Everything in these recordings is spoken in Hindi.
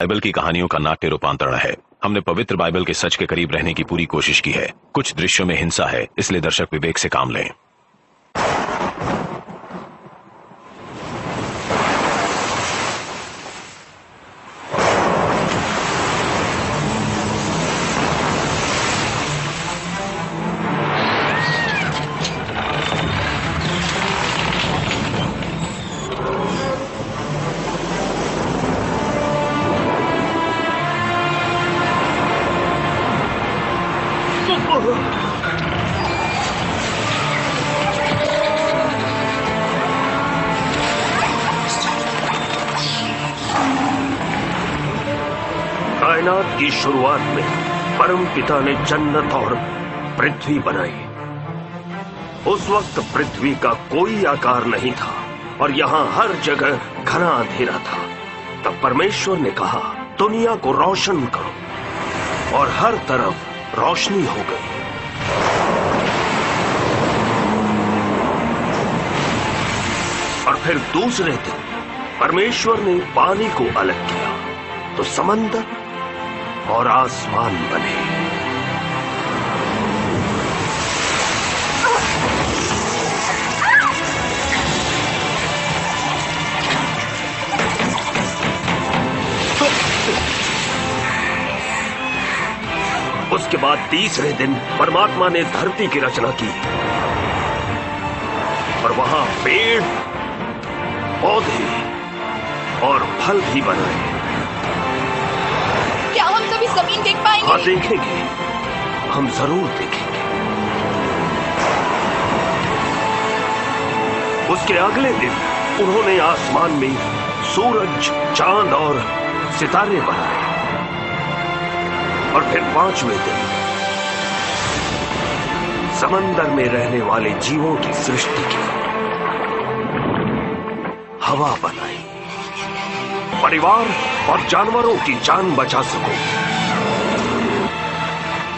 बाइबल की कहानियों का नाट्य रूपांतरण है। हमने पवित्र बाइबल के सच के करीब रहने की पूरी कोशिश की है। कुछ दृश्यों में हिंसा है, इसलिए दर्शक विवेक से काम लें। कायनात की शुरुआत में परम पिता ने जन्नत और पृथ्वी बनाई। उस वक्त पृथ्वी का कोई आकार नहीं था और यहाँ हर जगह घना अंधेरा था। तब परमेश्वर ने कहा, दुनिया को रोशन करो, और हर तरफ रोशनी हो गई। और फिर दूसरे दिन परमेश्वर ने पानी को अलग किया, तो समंदर और आसमान बने। उसके बाद तीसरे दिन परमात्मा ने धरती की रचना की और वहां पेड़, पौधे और फल भी बनाए। क्या हम सभी जमीन देख पाएंगे? हाँ, देखेंगे, हम जरूर देखेंगे। उसके अगले दिन उन्होंने आसमान में सूरज, चांद और सितारे बनाए। और फिर पांचवें दिन समंदर में रहने वाले जीवों की सृष्टि की, हवा बनाई, परिवार और जानवरों की जान बचा सको,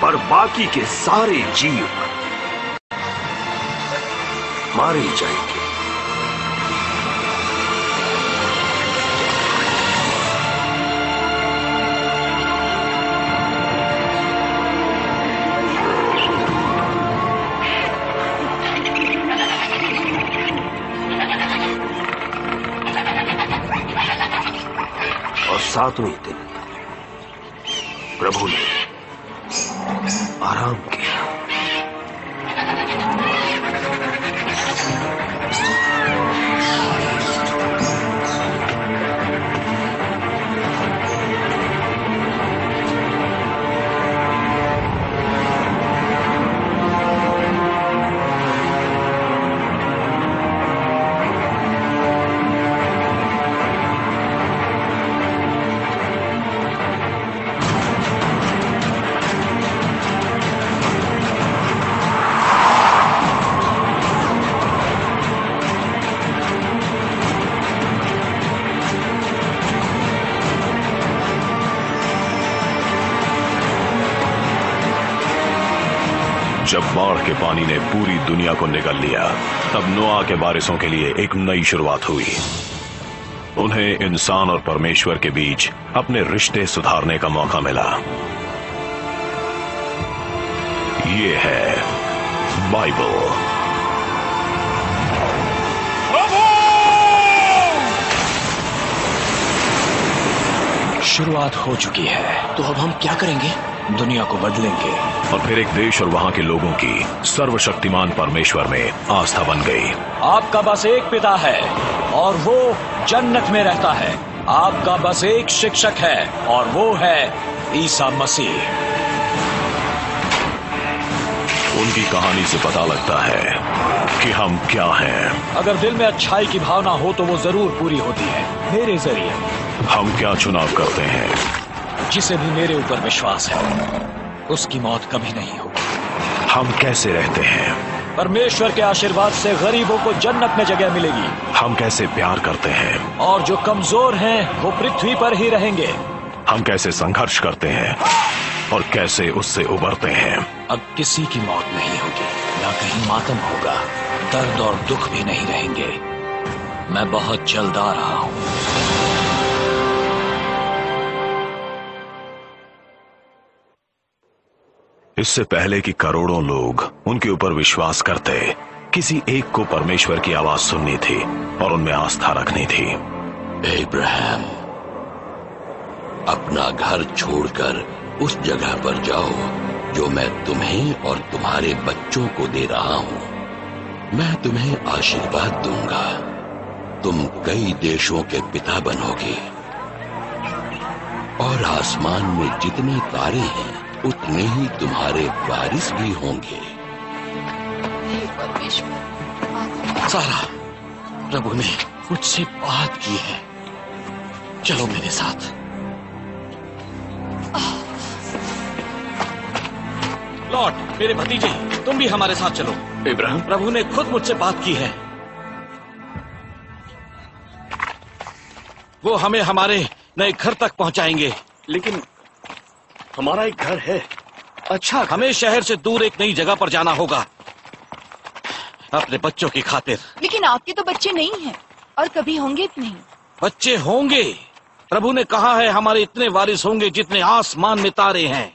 पर बाकी के सारे जीव मारे जाएंगे। सातवें दिन प्रभु ने आराम किया। जब बाढ़ के पानी ने पूरी दुनिया को निगल लिया, तब नोआ के वारिसों के लिए एक नई शुरुआत हुई। उन्हें इंसान और परमेश्वर के बीच अपने रिश्ते सुधारने का मौका मिला। ये है बाइबल। शुरुआत हो चुकी है, तो अब हम क्या करेंगे? दुनिया को बदलेंगे। और फिर एक देश और वहां के लोगों की सर्वशक्तिमान परमेश्वर में आस्था बन गई। आपका बस एक पिता है और वो जन्नत में रहता है। आपका बस एक शिक्षक है और वो है ईसा मसीह। उनकी कहानी से पता लगता है कि हम क्या हैं। अगर दिल में अच्छाई की भावना हो तो वो जरूर पूरी होती है मेरे जरिए। हम क्या चुनाव करते हैं? जिसे भी मेरे ऊपर विश्वास है उसकी मौत कभी नहीं होगी। हम कैसे रहते हैं? परमेश्वर के आशीर्वाद से गरीबों को जन्नत में जगह मिलेगी। हम कैसे प्यार करते हैं? और जो कमजोर हैं वो पृथ्वी पर ही रहेंगे। हम कैसे संघर्ष करते हैं और कैसे उससे उबरते हैं? अब किसी की मौत नहीं होगी, ना कहीं मातम होगा, दर्द और दुख भी नहीं रहेंगे। मैं बहुत जल्द आ रहा हूं। इससे पहले कि करोड़ों लोग उनके ऊपर विश्वास करते, किसी एक को परमेश्वर की आवाज सुननी थी और उनमें आस्था रखनी थी। अब्राहम, अपना घर छोड़कर उस जगह पर जाओ जो मैं तुम्हें और तुम्हारे बच्चों को दे रहा हूं। मैं तुम्हें आशीर्वाद दूंगा, तुम कई देशों के पिता बनोगे और आसमान में जितने तारे हैं उतने ही तुम्हारे वारिस भी होंगे। सारा, प्रभु ने मुझसे बात की है, चलो मेरे साथ। लॉर्ड, मेरे भतीजे, तुम भी हमारे साथ चलो। इब्राहिम, प्रभु ने खुद मुझसे बात की है। वो हमें हमारे नए घर तक पहुंचाएंगे। लेकिन हमारा एक घर है। अच्छा, हमें शहर से दूर एक नई जगह पर जाना होगा, अपने बच्चों की खातिर। लेकिन आपके तो बच्चे नहीं हैं और कभी होंगे भी नहीं। बच्चे होंगे, प्रभु ने कहा है हमारे इतने वारिस होंगे जितने आसमान में तारे हैं।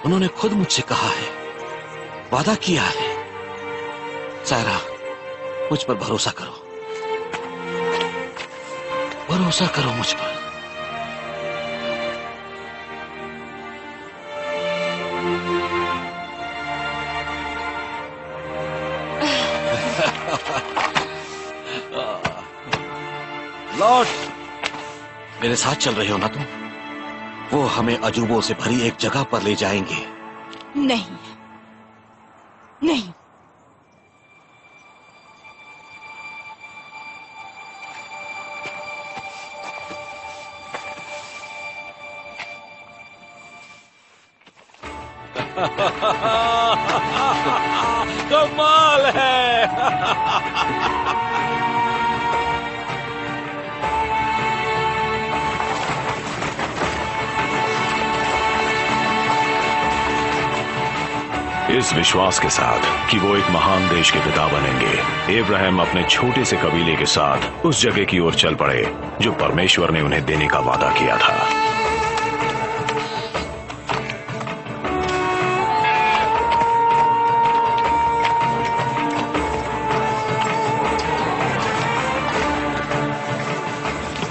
उन्होंने खुद मुझसे कहा है, वादा किया है। सारा, मुझ पर भरोसा करो, भरोसा करो मुझ पर। लॉर्ड, मेरे साथ चल रहे हो ना तुम? वो हमें अजूबों से भरी एक जगह पर ले जाएंगे। नहीं, नहीं। कमाल है। इस विश्वास के साथ कि वो एक महान देश के पिता बनेंगे, इब्राहिम अपने छोटे से कबीले के साथ उस जगह की ओर चल पड़े जो परमेश्वर ने उन्हें देने का वादा किया था।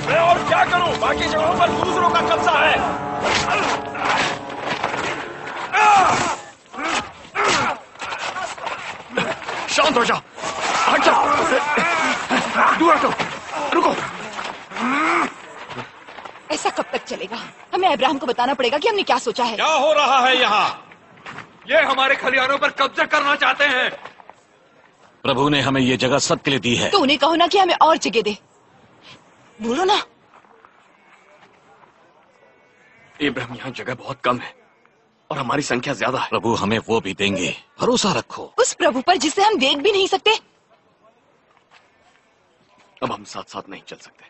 मैं और क्या करूं? बाकी जगहों पर दूसरों का कब्जा है। शांत हो जाओ, हट जाओ, दूर हटो, रुको। ऐसा कब तक चलेगा? हमें अब्राहम को बताना पड़ेगा कि हमने क्या सोचा है। क्या हो रहा है यहाँ? ये हमारे खलिहानों पर कब्जा करना चाहते हैं। प्रभु ने हमें ये जगह सब के लिए दी है। तो उन्हें कहो ना कि हमें और जगह दे। बोलो ना। इब्राहिम, यहाँ जगह बहुत कम है और हमारी संख्या ज्यादा है। प्रभु हमें वो भी देंगे, भरोसा रखो। उस प्रभु पर जिसे हम देख भी नहीं सकते। अब हम साथ साथ नहीं चल सकते।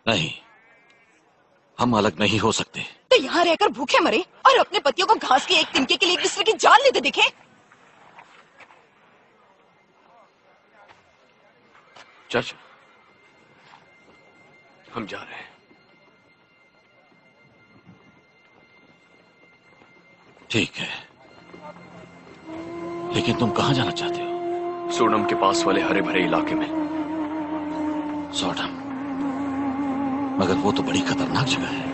नहीं, हम अलग नहीं हो सकते। तो यहाँ रहकर भूखे मरे और अपने पतियों को घास के एक तिनके के लिए एक दूसरे की जान लेते दिखे। चर्च, हम जा रहे हैं। ठीक है, लेकिन तुम कहाँ जाना चाहते हो? सोडम के पास वाले हरे भरे इलाके में। सोडम? मगर वो तो बड़ी खतरनाक जगह है।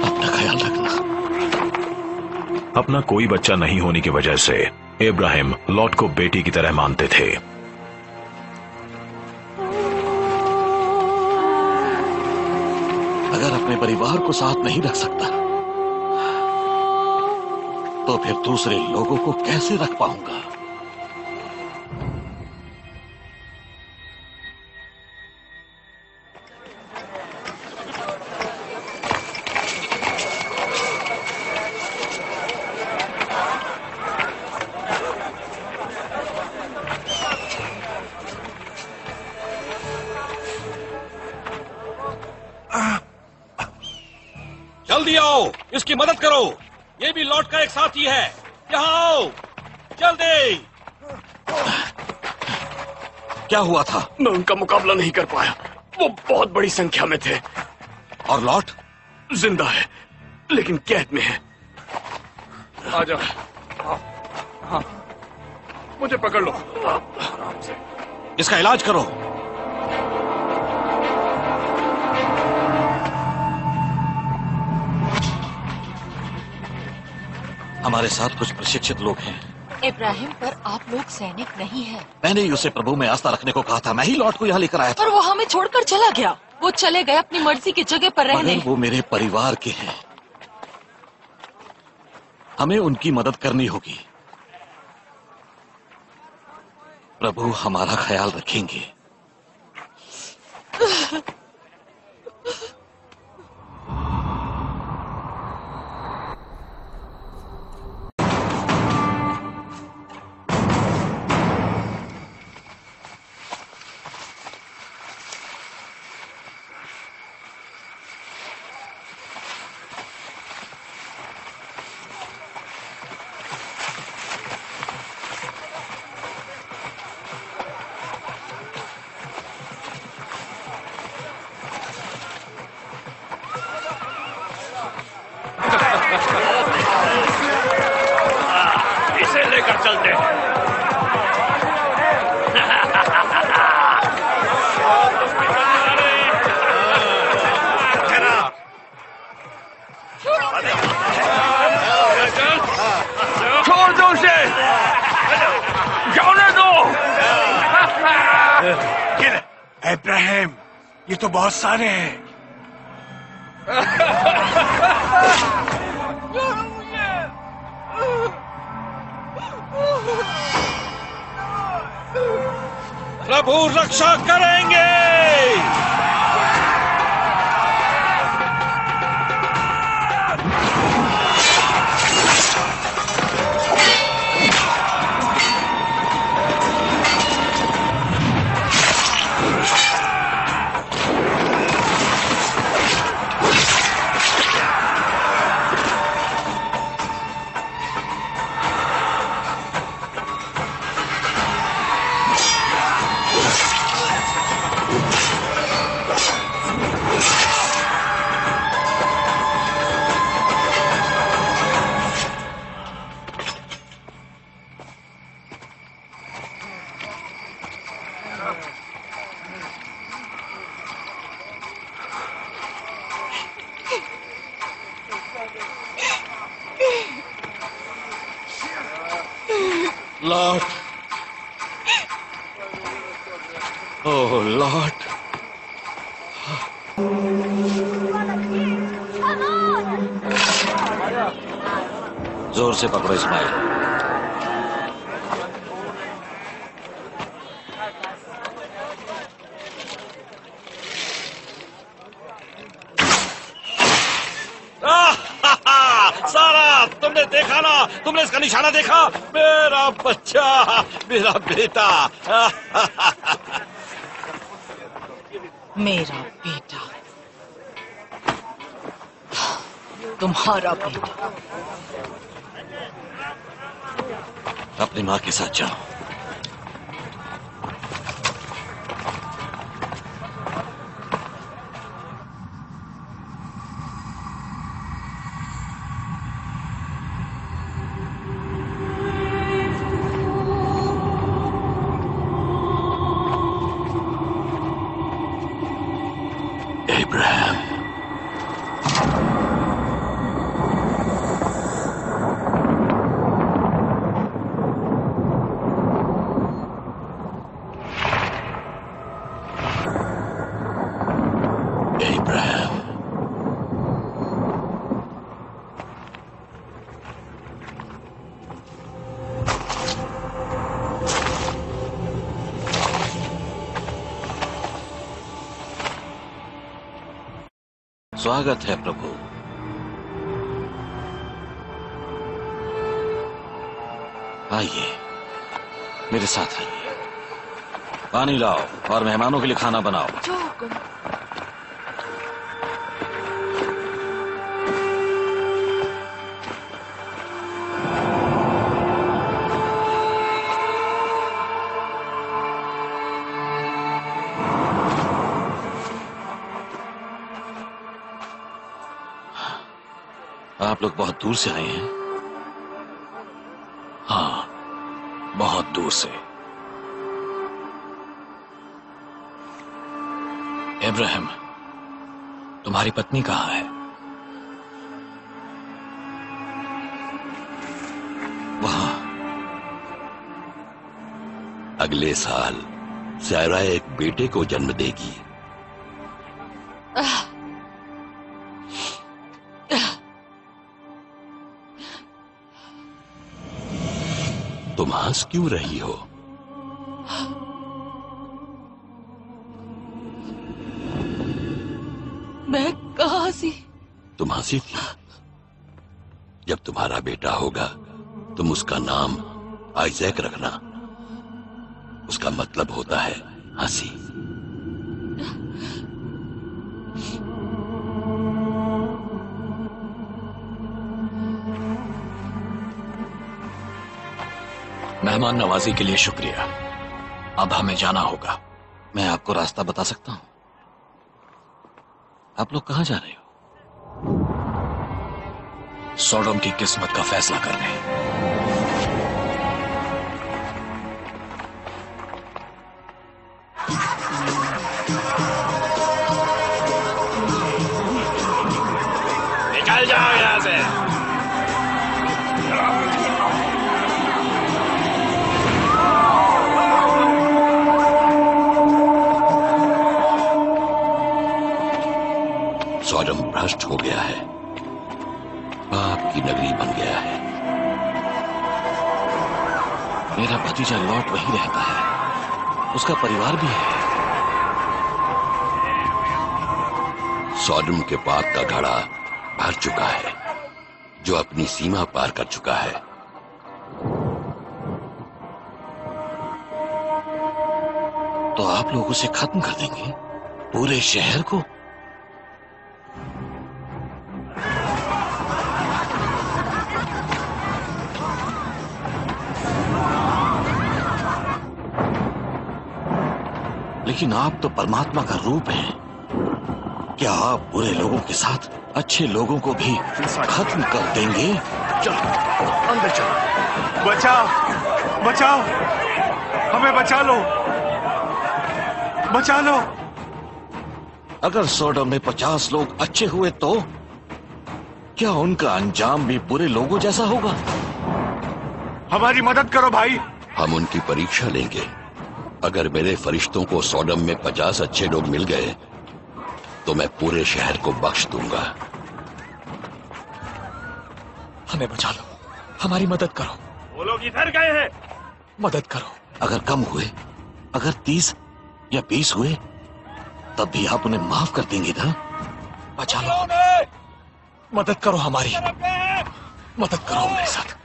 अपना ख्याल रखना। अपना कोई बच्चा नहीं होने की वजह से इब्राहिम लॉट को बेटी की तरह मानते थे। अगर अपने परिवार को साथ नहीं रख सकता तो फिर दूसरे लोगों को कैसे रख पाऊंगा? जल्दी आओ, इसकी मदद करो। ये भी लॉट का एक साथी है। यहाँ आओ जल्दी। क्या हुआ था? मैं उनका मुकाबला नहीं कर पाया, वो बहुत बड़ी संख्या में थे। और लॉट? जिंदा है लेकिन कैद में है। आ जाओ। हाँ, मुझे पकड़ लो। आराम से। इसका इलाज करो। हमारे साथ कुछ प्रशिक्षित लोग हैं। इब्राहिम, पर आप लोग सैनिक नहीं हैं। मैंने ही उसे प्रभु में आस्था रखने को कहा था। मैं ही लॉट को यहाँ लेकर आया था। पर वो हमें छोड़कर चला गया। वो चले गए अपनी मर्जी की जगह पर रहने। मगर वो मेरे परिवार के हैं। हमें उनकी मदद करनी होगी। प्रभु हमारा ख्याल रखेंगे। इसे लेकर चलते हैं। छोड़ दो उसे, जाने दो। इब्राहिम, ये तो बहुत सारे हैं। प्रभु रक्षा करेंगे। लॉट, ओह लॉट। जोर से पकड़ो इस्माइल। सारा, तुमने देखा ना? तुमने इसका निशाना देखा? मेरा बच्चा, मेरा बेटा। मेरा बेटा, तुम्हारा बेटा। अपनी माँ के साथ जाओ। Abraham. Abraham. स्वागत है प्रभु। आइए, मेरे साथ आइए। पानी लाओ और मेहमानों के लिए खाना बनाओ। जो हुक्म। आप लोग बहुत दूर से आए हैं? हाँ, बहुत दूर से। इब्राहिम, तुम्हारी पत्नी कहाँ है? वहां। अगले साल सारा एक बेटे को जन्म देगी। तुम हंस क्यों रही हो? मैं कहां सी? तुम हंसी थी। जब तुम्हारा बेटा होगा तुम उसका नाम आइजैक रखना। उसका मतलब होता है हंसी। मेहमान नवाजी के लिए शुक्रिया। अब हमें जाना होगा। मैं आपको रास्ता बता सकता हूं। आप लोग कहां जा रहे हो? सोडोम की किस्मत का फैसला करने। निकल जाओ यहां से। सोडम भ्रष्ट हो गया है, पाप की नगरी बन गया है। मेरा भतीजा लॉट वहीं रहता है, उसका परिवार भी है। सोडम के पाप का घड़ा भर चुका है, जो अपनी सीमा पार कर चुका है। तो आप लोग उसे खत्म कर देंगे, पूरे शहर को? लेकिन आप तो परमात्मा का रूप हैं। क्या आप बुरे लोगों के साथ अच्छे लोगों को भी खत्म कर देंगे? चलो अंदर चलो। बचाओ, बचाओ, हमें बचा लो, बचा लो। अगर सोडम में 50 लोग अच्छे हुए तो क्या उनका अंजाम भी बुरे लोगों जैसा होगा? हमारी मदद करो भाई। हम उनकी परीक्षा लेंगे। अगर मेरे फरिश्तों को सोडम में 50 अच्छे लोग मिल गए तो मैं पूरे शहर को बख्श दूंगा। हमें बचा लो, हमारी मदद करो। वो लोग इधर गए हैं। मदद करो। अगर कम हुए, अगर 30 या 20 हुए, तब भी आप उन्हें माफ कर देंगे ना? बचा लो हमें। मदद करो हमारी। मदद करो मेरे साथ।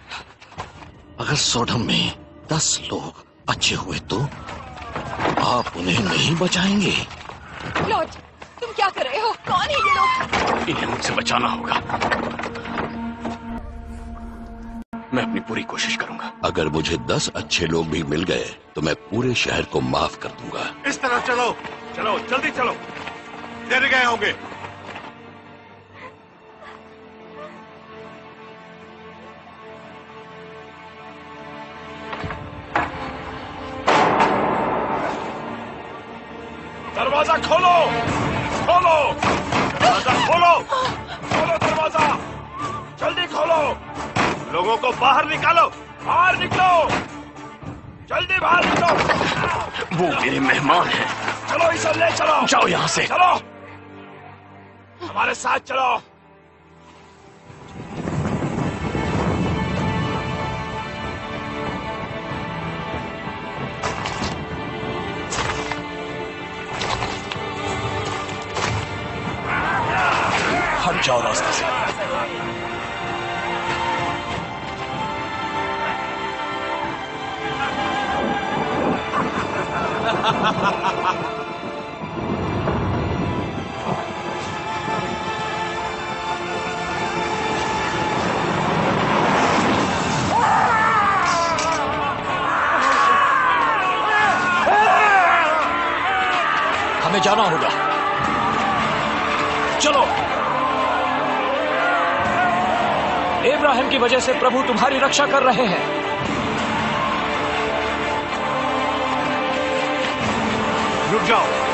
अगर सोडम में 10 लोग अच्छे हुए तो आप उन्हें नहीं बचाएंगे? लॉर्ड, तुम क्या कर रहे हो? कौन है ये लोग? इन्हें मुझसे बचाना होगा। मैं अपनी पूरी कोशिश करूंगा। अगर मुझे 10 अच्छे लोग भी मिल गए तो मैं पूरे शहर को माफ कर दूंगा। इस तरफ चलो, चलो जल्दी चलो। डर गए होंगे। दरवाजा खोलो, खोलो, दरवाजा खोलो, खोलो दरवाजा, जल्दी खोलो। लोगों को बाहर निकालो, बाहर निकलो, जल्दी बाहर निकलो। वो मेरे मेहमान हैं। चलो इसे ले चलो। जाओ यहाँ से। चलो, हमारे साथ चलो। हट जाओ रास्ते से। हमें जाना होगा। चलो। इब्राहिम की वजह से प्रभु तुम्हारी रक्षा कर रहे हैं। रुक जाओ।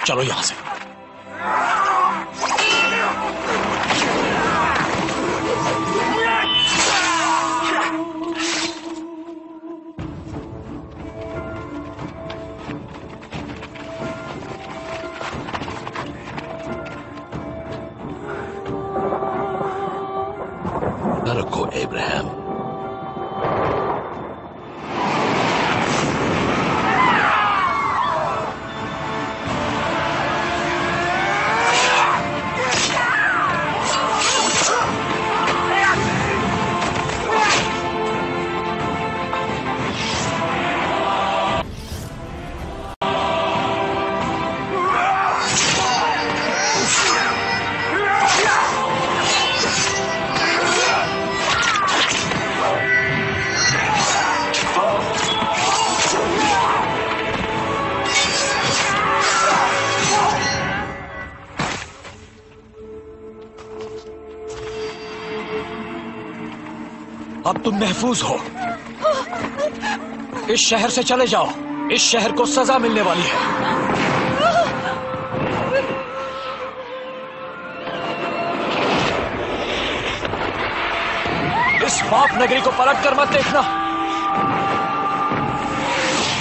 चलो यहां से। न रखो इब्राहिम। अब तुम महफूज हो। इस शहर से चले जाओ। इस शहर को सजा मिलने वाली है। इस पाप नगरी को पलट कर मत देखना।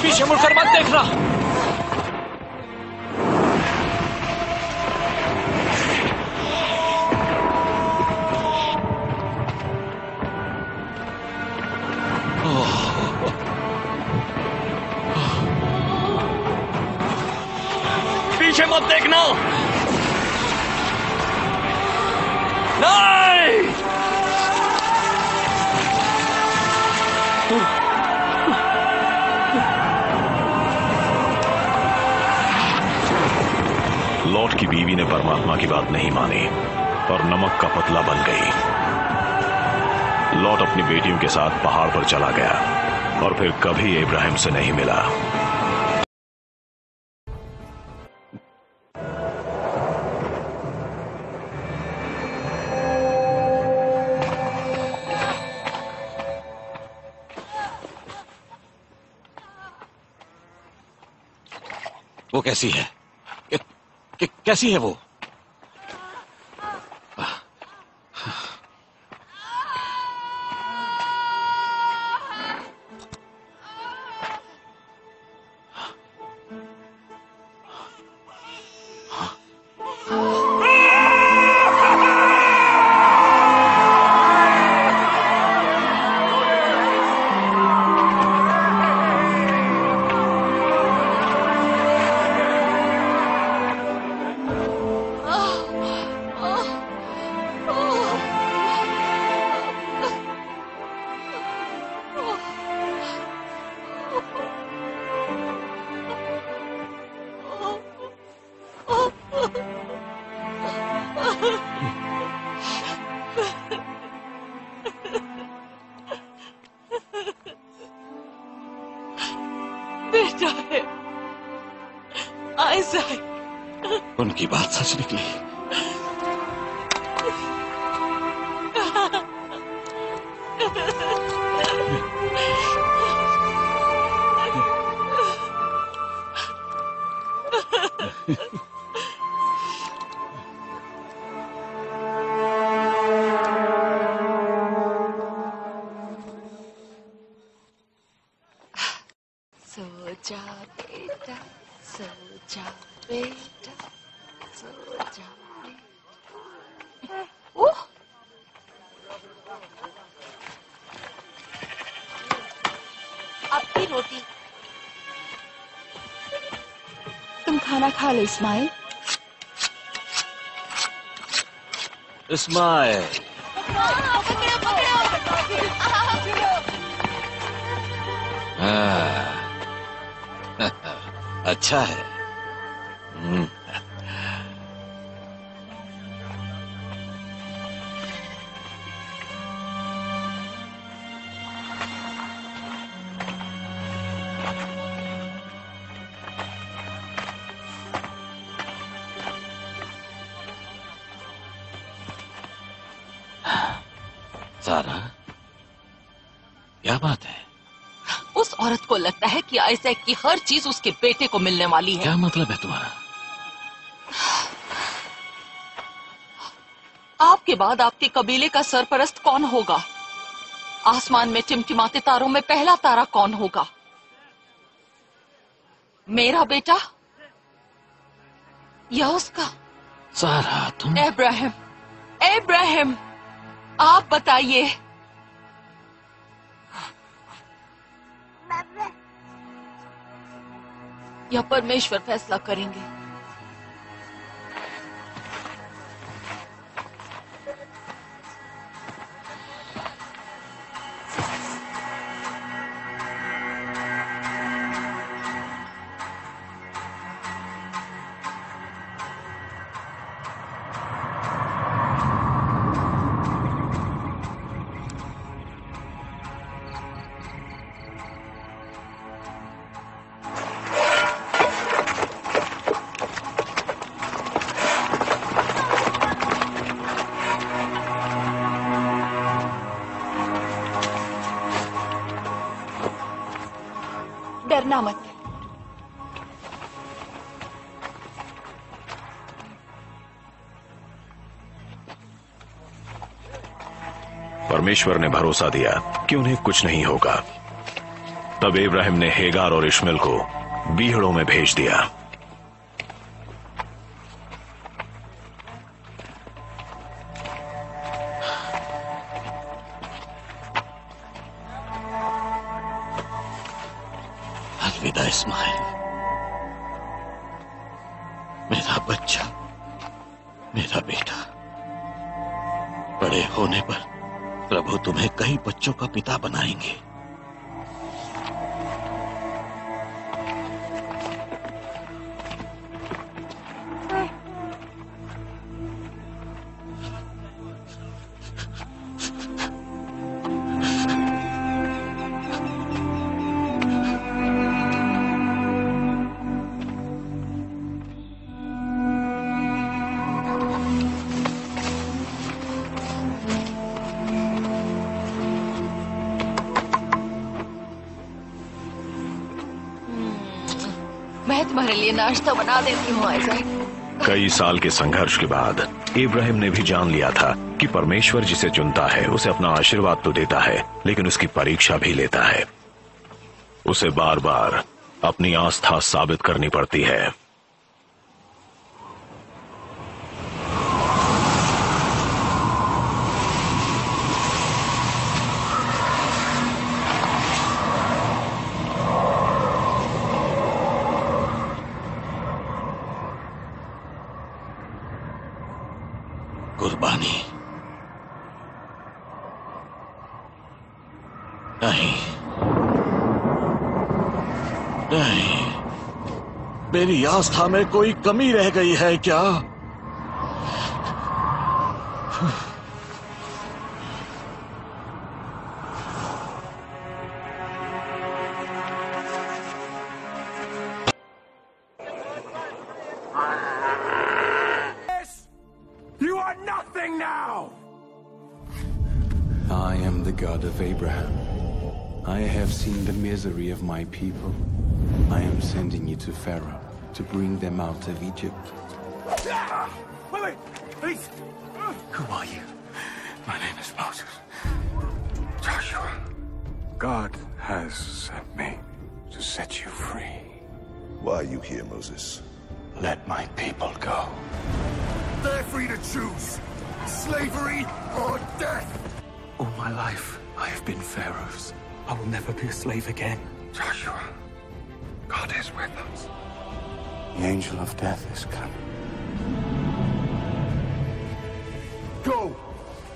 पीछे मुड़कर मत देखना। पीछे मत देखना। नहीं। लॉट की बीवी ने परमात्मा की बात नहीं मानी और नमक का पतला बन गई। लॉट अपनी बेटियों के साथ पहाड़ पर चला गया और फिर कभी इब्राहिम से नहीं मिला। वो कैसी है? कैसी है वो? बेटा है आइज़ैक। उनकी बात सच निकली। सो जा बेटा, सो जा बेटा, सो जा बेटा। ओह! आपकी रोटी। तुम खाना खा लो इस्माइल। इस्माइल, अच्छा है। सारा, क्या बात है? उस औरत को लगता है कि आइजैक की हर चीज उसके बेटे को मिलने वाली है। क्या मतलब है तुम्हारा? आपके बाद आपके कबीले का सरपरस्त कौन होगा? आसमान में टिमटिमाते तारों में पहला तारा कौन होगा? मेरा बेटा या उसका? सारा, तुम... इब्राहिम, इब्राहिम, आप बताइए। या परमेश्वर फैसला करेंगे? डरना मत। परमेश्वर ने भरोसा दिया कि उन्हें कुछ नहीं होगा। तब इब्राहिम ने हेगार और इश्माइल को बीहड़ों में भेज दिया। अलविदा इस्माइल, मेरा बच्चा, मेरा बेटा। बड़े होने पर प्रभु तुम्हें कई बच्चों का पिता बनाएंगे। मैं तुम्हारे लिए नाश्ता बना देती हूँ आइजैक। कई साल के संघर्ष के बाद इब्राहिम ने भी जान लिया था कि परमेश्वर जिसे चुनता है उसे अपना आशीर्वाद तो देता है, लेकिन उसकी परीक्षा भी लेता है। उसे बार बार अपनी आस्था साबित करनी पड़ती है। कुर्बानी नहीं, नहीं। मेरी आस्था में कोई कमी रह गई है क्या? You are nothing now! I am the God of Abraham. I have seen the misery of my people. I am sending you to Pharaoh to bring them out of Egypt. Wait, please! Who are you? My name is Moses. Joshua. God has sent me to set you free. Why are you here, Moses? Let my people go. They're free to choose. Slavery or death. All my life, I have been Pharaoh's. I will never be a slave again. Joshua, God is with us. The angel of death is coming. Go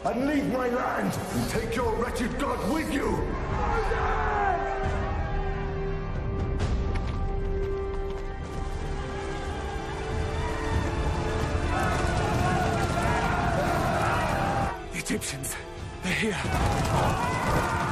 and leave my land and take your wretched god with you! The Egyptians, they're here.